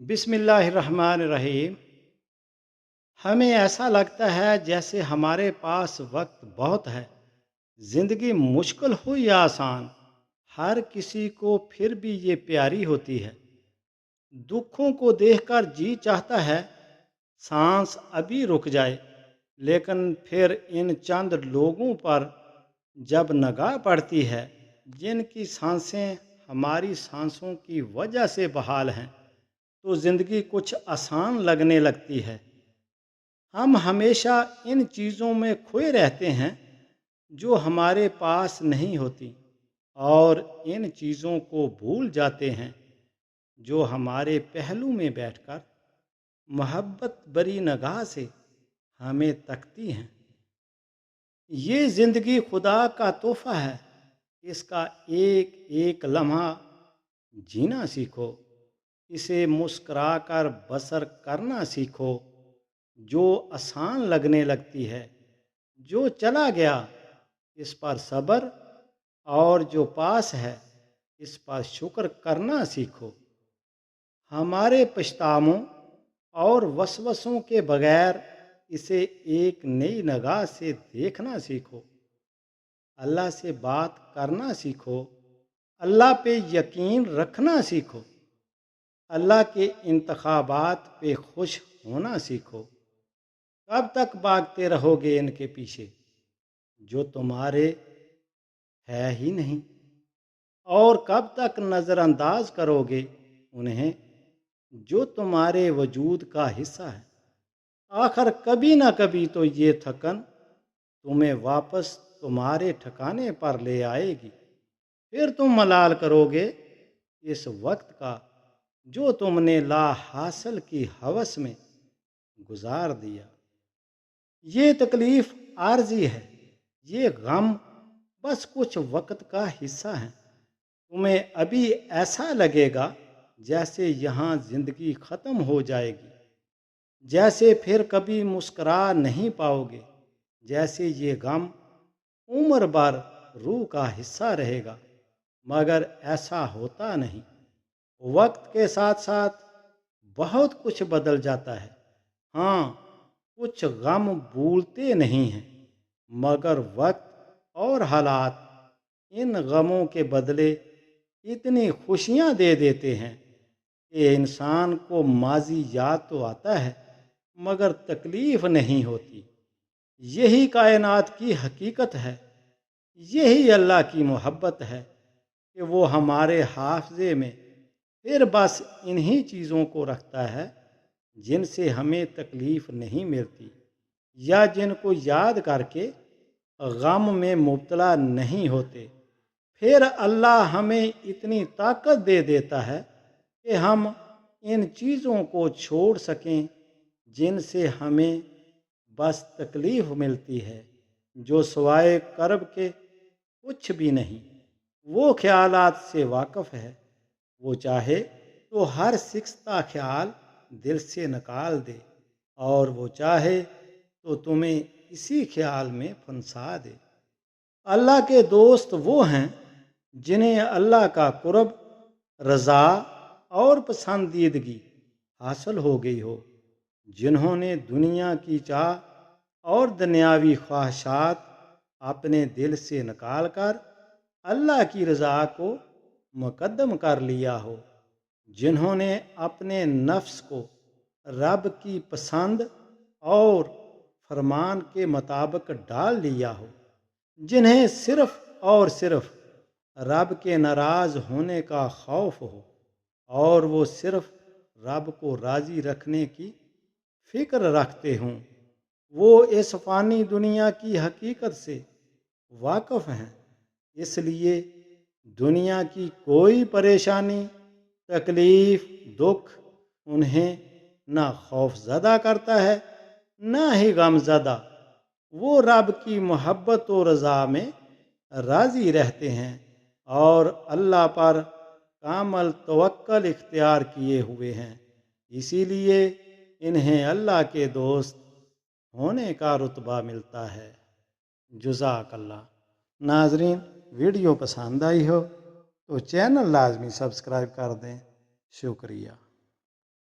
बिस्मिल्लाहिर्रहमानिर्रहीम। हमें ऐसा लगता है जैसे हमारे पास वक्त बहुत है। ज़िंदगी मुश्किल हो या आसान, हर किसी को फिर भी ये प्यारी होती है। दुखों को देखकर जी चाहता है सांस अभी रुक जाए, लेकिन फिर इन चंद लोगों पर जब निगाह पड़ती है जिनकी सांसें हमारी सांसों की वजह से बहाल हैं, तो ज़िंदगी कुछ आसान लगने लगती है। हम हमेशा इन चीज़ों में खोए रहते हैं जो हमारे पास नहीं होती, और इन चीज़ों को भूल जाते हैं जो हमारे पहलू में बैठकर मोहब्बत भरी निगाह से हमें तकती हैं। ये ज़िंदगी खुदा का तोहफ़ा है, इसका एक एक लम्हा जीना सीखो। इसे मुस्कुराकर बसर करना सीखो। जो आसान लगने लगती है, जो चला गया इस पर सब्र, और जो पास है इस पर शुक्र करना सीखो। हमारे पछतावों और वसवसों के बगैर इसे एक नई निगाह से देखना सीखो। अल्लाह से बात करना सीखो। अल्लाह पे यकीन रखना सीखो। अल्लाह के इंतखाबात पे खुश होना सीखो। कब तक भागते रहोगे इनके पीछे जो तुम्हारे है ही नहीं, और कब तक नज़रअंदाज करोगे उन्हें जो तुम्हारे वजूद का हिस्सा है। आखिर कभी ना कभी तो ये थकन तुम्हें वापस तुम्हारे ठिकाने पर ले आएगी। फिर तुम मलाल करोगे इस वक्त का जो तुमने ला हासिल की हवस में गुजार दिया। ये तकलीफ़ आर्जी है, ये गम बस कुछ वक्त का हिस्सा है। तुम्हें अभी ऐसा लगेगा जैसे यहाँ ज़िंदगी ख़त्म हो जाएगी, जैसे फिर कभी मुस्करा नहीं पाओगे, जैसे ये गम उम्र भर रूह का हिस्सा रहेगा। मगर ऐसा होता नहीं। वक्त के साथ साथ बहुत कुछ बदल जाता है। हाँ, कुछ गम भूलते नहीं हैं, मगर वक्त और हालात इन गमों के बदले इतनी खुशियाँ दे देते हैं कि इंसान को माजी याद तो आता है मगर तकलीफ़ नहीं होती। यही कायनात की हकीकत है। यही अल्लाह की मोहब्बत है कि वो हमारे हाफ़ज़े में फिर बस इन्हीं चीज़ों को रखता है जिनसे हमें तकलीफ़ नहीं मिलती, या जिनको याद करके गम में मुब्तला नहीं होते। फिर अल्लाह हमें इतनी ताकत दे देता है कि हम इन चीज़ों को छोड़ सकें जिनसे हमें बस तकलीफ़ मिलती है, जो सिवाय कर्ब के कुछ भी नहीं। वो ख्यालात से वाकिफ़ है। वो चाहे तो हर सिख्ता ख्याल दिल से निकाल दे, और वो चाहे तो तुम्हें इसी ख्याल में फंसा दे। अल्लाह के दोस्त वो हैं जिन्हें अल्लाह का कुर्ब, रज़ा और पसंदीदगी हासिल हो गई हो, जिन्होंने दुनिया की चाह और दुनियावी ख्वाहिशात अपने दिल से निकाल कर अल्लाह की रज़ा को मुकद्दम कर लिया हो, जिन्होंने अपने नफ्स को रब की पसंद और फरमान के मुताबिक डाल लिया हो, जिन्हें सिर्फ़ और सिर्फ रब के नाराज़ होने का खौफ हो, और वो सिर्फ रब को राज़ी रखने की फ़िक्र रखते हों। वो इस फ़ानी दुनिया की हकीकत से वाकिफ़ हैं, इसलिए दुनिया की कोई परेशानी, तकलीफ़, दुख उन्हें ना खौफज़दा करता है ना ही गमज़दा। वो रब की मोहब्बत और रज़ा में राज़ी रहते हैं और अल्लाह पर कामल तवक्कुल इख्तियार किए हुए हैं। इसीलिए इन्हें अल्लाह के दोस्त होने का रुतबा मिलता है। जज़ाकल्लाह। नाज़रीन, वीडियो पसंद आई हो तो चैनल लाजमी सब्सक्राइब कर दें। शुक्रिया।